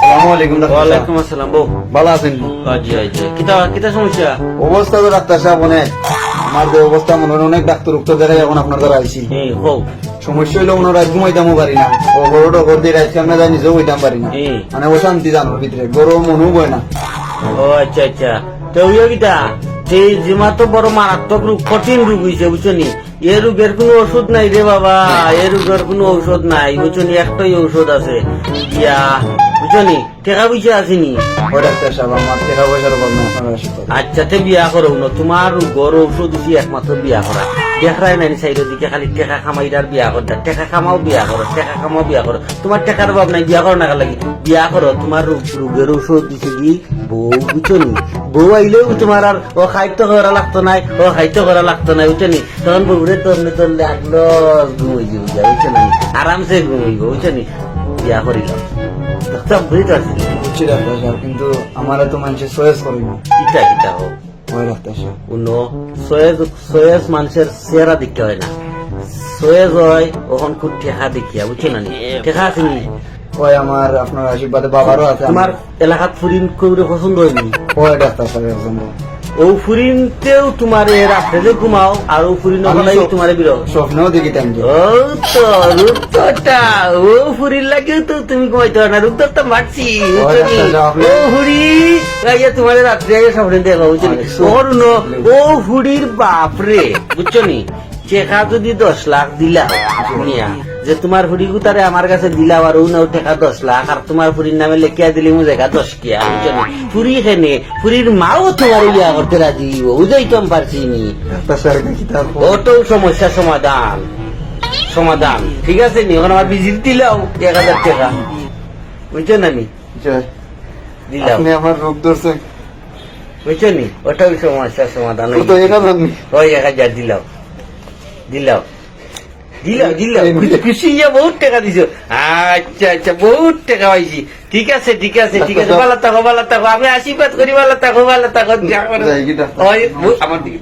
আসসালামু আলাইকুম ডাক্তার সাহেব। ওয়ালাইকুম আসসালাম বউ। ভালো আছেন? জি জি কিতা সমস্যা? অবস্থা তো ডাক্তার সাহেব অনেক, আমার যে অবস্থা মনে হয় অনেক ডাক্তার উত্তর দেখাই এখন আপনার দ্বারা আইছি। হোক সমস্যা হইলো মনে রাত ঘুমাইতামও পারি না, ও গরু টগর দিয়ে রাত কেমন যায় নিজেও হইতাম পারি না, মানে অশান্তি জানোর ভিতরে গরম মনেও বয় না। ও আচ্ছা আচ্ছা তো কিতা সেই জিমা তো বড় মারাত্মক রোগ, কঠিন রোগ হয়েছে বুঝছো নি। এ রোগের কোনো ওষুধ নাই রে বাবা, এ রোগের কোনো ঔষধ নাই বুঝছো নি। একটাই ঔষধ আছে ইয়া বুঝছো নি, টাকা পয়সা আসেনি। ও ডাক্তার সাহেব আমার টাকা পয়সার অভাব নেই, আপনার আসতে আচ্ছা তে বিয়া করো না, তোমার রোগর ঔষধ দিছি একমাত্র বিয়া করা। দেখাই নাই সাইডের দিকে খালি টাকা কামাইটার বিয়া করতে, টাকা কামাও বিয়া করো, টাকা কামাও বিয়া করো। তোমার টাকার অভাব নাই, বিয়া করো না লাগি বিয়া করো। তোমার রোগের ঔষধ দিছে কি বউ বুঝছো নি। বউ আইলেও তোমার আর ও খাইতে করা লাগতো নাই, ও খাইতে করা লাগতো নাই বুঝছো নি। তখন বউরে তরলে তরলে আগলো ঘুমাই যাবো বুঝছো না, আরামসে ঘুমাইব বুঝছো নি। বিয়া করিলাম দেখতাম বুঝতে পারছি। বুঝছি ডাক্তার সাহেব, কিন্তু আমার তো মানুষের সয়েস করি না। ইটা ইটা হোক ওই ডাক্তার সাহেব উনো সয়েজ মানুষের চেহারা দেখতে হয় না, সয়েজ হয় ওখান খুব টেকা দেখিয়া বুঝছো না। টেকা আছে নি ওই আমার আপনার আশীর্বাদে বাবারও আছে। তোমার এলাকাত ফুরিন করে পছন্দ হয়নি। ওই ডাক্তার সাহেব একজন ও ফুরিনতেও তোমার রাত্রে যে ঘুমাও আর ও ফুরিন তোমার বিরহ স্বপ্নেও দেখিতাম যে ও তো রূপটা ও ফুরির লাগেও তো তুমি ঘুমাইতে পারো না, রূপটা মারছি ও হুড়ি তোমার রাত্রে আগে স্বপ্নে দেখো বুঝছো নি। ওর ও হুড়ির বাপরে বুঝছো নি। চেকা যদি 10 লাখ দিলা নিয়া যে তোমার হুড়ি গুতারে আমার কাছে দিলা আর ও টাকা 10 লাখ আর তোমার ফুরির নামে লেখিয়া দিলে মু জায়গা 10 কিয়া বুঝছো নি। ফুরি খেনে ফুরির মাও তোমার বিয়া করতে রাজি বুঝাইতাম পারছি নি। ডাক্তার সাহেব কি তার ওটাও সমস্যা সমাধান সমাধান ঠিক আছে নি। এখন আমার বিজির দিলাও 1000 টাকা বুঝছো না নি, দিলাও আপনি আমার রোগ ধরছেন বুঝছো নি। ওটাও সমস্যা সমাধান তো এটা জানি ওই 1000 দিলাও দিলাও দিলাও দিলাও খুশি হইয়া বহুত টাকা দিছো। আচ্ছা আচ্ছা বহুত টাকা পাইছি। ঠিক আছে ঠিক আছে ঠিক আছে, ভালো থাকো ভালো থাকো, আমি আশীর্বাদ করি ভালো থাকো ভালো থাকো। যাই কি ডাক্তার? ওই আমার দিকে